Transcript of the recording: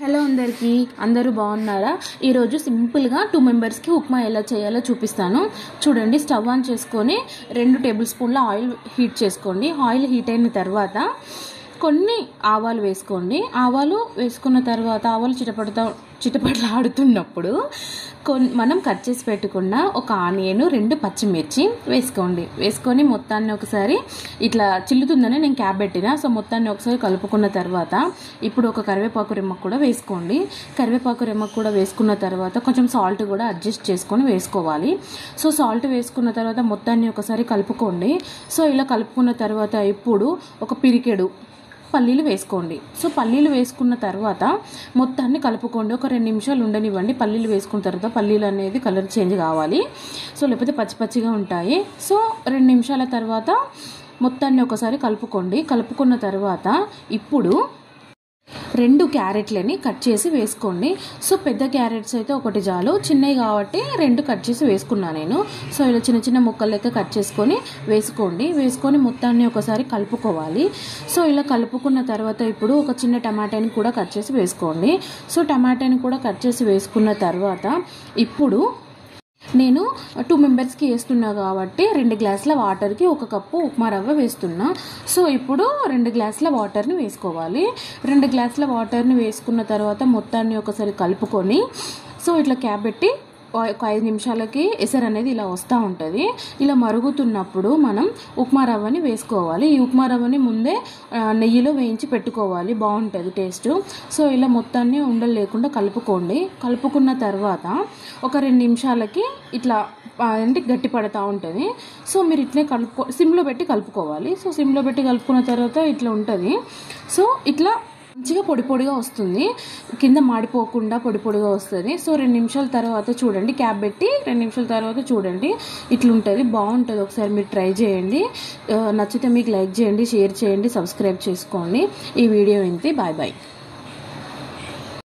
Hello అందరికీ, అందరూ బాగున్నారా? ఈరోజు సింపుల్గా 2 మెంబర్స్కి ఉప్మా ఎలా చేయాలో చూపిస్తాను. చూడండి, స్టవ్ ఆన్ చేసుకొని 2 టేబుల్ స్పూన్ల ఆయిల్ హీట్ చేసుకోండి. ఆయిల్ హీట్ అయిన తర్వాత కొన్ని ఆవాలు వేసుకోండి. ఆవాలు వేసుకున్న తర్వాత ఆవాలు చిటపటలాడుతున్నప్పుడు మనం కట్ చేసి పెట్టుకున్న ఒక ఆనియన్, 2 పచ్చిమిర్చి వేసుకోండి. వేసుకొని మొత్తాన్ని ఒకసారి ఇట్లా చిల్లుతుందని నేను క్యాప్ పెట్టిన. సో మొత్తాన్ని ఒకసారి కలుపుకున్న తర్వాత ఇప్పుడు ఒక కరివేపాకు రెమ్మకు కూడా వేసుకోండి. కరివేపాకు రెమ్మకు కూడా వేసుకున్న తర్వాత కొంచెం సాల్ట్ కూడా అడ్జస్ట్ చేసుకొని వేసుకోవాలి. సో సాల్ట్ వేసుకున్న తర్వాత మొత్తాన్ని ఒకసారి కలుపుకోండి. సో ఇలా కలుపుకున్న తర్వాత ఇప్పుడు ఒక పిరికెడు పల్లీలు వేసుకోండి. సో పల్లీలు వేసుకున్న తర్వాత మొత్తాన్ని కలుపుకోండి. ఒక 2 నిమిషాలు ఉండనివ్వండి. పల్లీలు వేసుకున్న తర్వాత పల్లీలు అనేది కలర్ చేంజ్ కావాలి. సో లేకపోతే పచ్చిగా ఉంటాయి. సో 2 నిమిషాల తర్వాత మొత్తాన్ని ఒకసారి కలుపుకోండి. కలుపుకున్న తర్వాత ఇప్పుడు 2 క్యారెట్లని కట్ చేసి వేసుకోండి. సో పెద్ద క్యారెట్స్ అయితే ఒకటి చాలు, చిన్నవి కాబట్టి 2 కట్ చేసి వేసుకున్నాను నేను. సో ఇలా చిన్న ముక్కలు లెక్క కట్ చేసుకొని వేసుకోండి. వేసుకొని మొత్తాన్ని ఒకసారి కలుపుకోవాలి. సో ఇలా కలుపుకున్న తర్వాత ఇప్పుడు ఒక చిన్న టమాటాని కూడా కట్ చేసి వేసుకోండి. సో టమాటాని కూడా కట్ చేసి వేసుకున్న తర్వాత ఇప్పుడు నేను 2 మెంబర్స్కి వేస్తున్నా కాబట్టి 2 గ్లాసుల వాటర్కి 1 కప్పు ఉప్మా రవ్వ వేస్తున్నా. సో ఇప్పుడు 2 గ్లాసుల వాటర్ని వేసుకోవాలి. 2 గ్లాసుల వాటర్ని వేసుకున్న తర్వాత మొత్తాన్ని ఒకసారి కలుపుకొని సో ఇట్లా క్యాప్ పెట్టి ఒక 5 నిమిషాలకి ఎసరు అనేది ఇలా వస్తూ ఉంటుంది. ఇలా మరుగుతున్నప్పుడు మనం ఉప్మా రవ్వని వేసుకోవాలి. ఈ ఉప్మా రవ్వని ముందే నెయ్యిలో వేయించి పెట్టుకోవాలి, బాగుంటుంది టేస్ట్. సో ఇలా మొత్తాన్ని ఉండలు లేకుండా కలుపుకోండి. కలుపుకున్న తర్వాత ఒక 2 నిమిషాలకి ఇట్లా అంటే గట్టి పడుతూ ఉంటుంది. సో మీరు ఇట్లే సిమ్లో పెట్టి కలుపుకోవాలి. సో సిమ్లో పెట్టి కలుపుకున్న తర్వాత ఇట్లా ఉంటుంది. సో ఇట్లా మంచిగా పొడిగా వస్తుంది, కింద మాడిపోకుండా పొడిగా వస్తుంది. సో 2 నిమిషాల తర్వాత చూడండి, క్యాప్ పెట్టి 2 నిమిషాల తర్వాత చూడండి ఇట్లుంటుంది, బాగుంటుంది. ఒకసారి మీరు ట్రై చేయండి. నచ్చితే మీకు లైక్ చేయండి, షేర్ చేయండి, సబ్స్క్రైబ్ చేసుకోండి. ఈ వీడియో ఇంతే. Bye bye.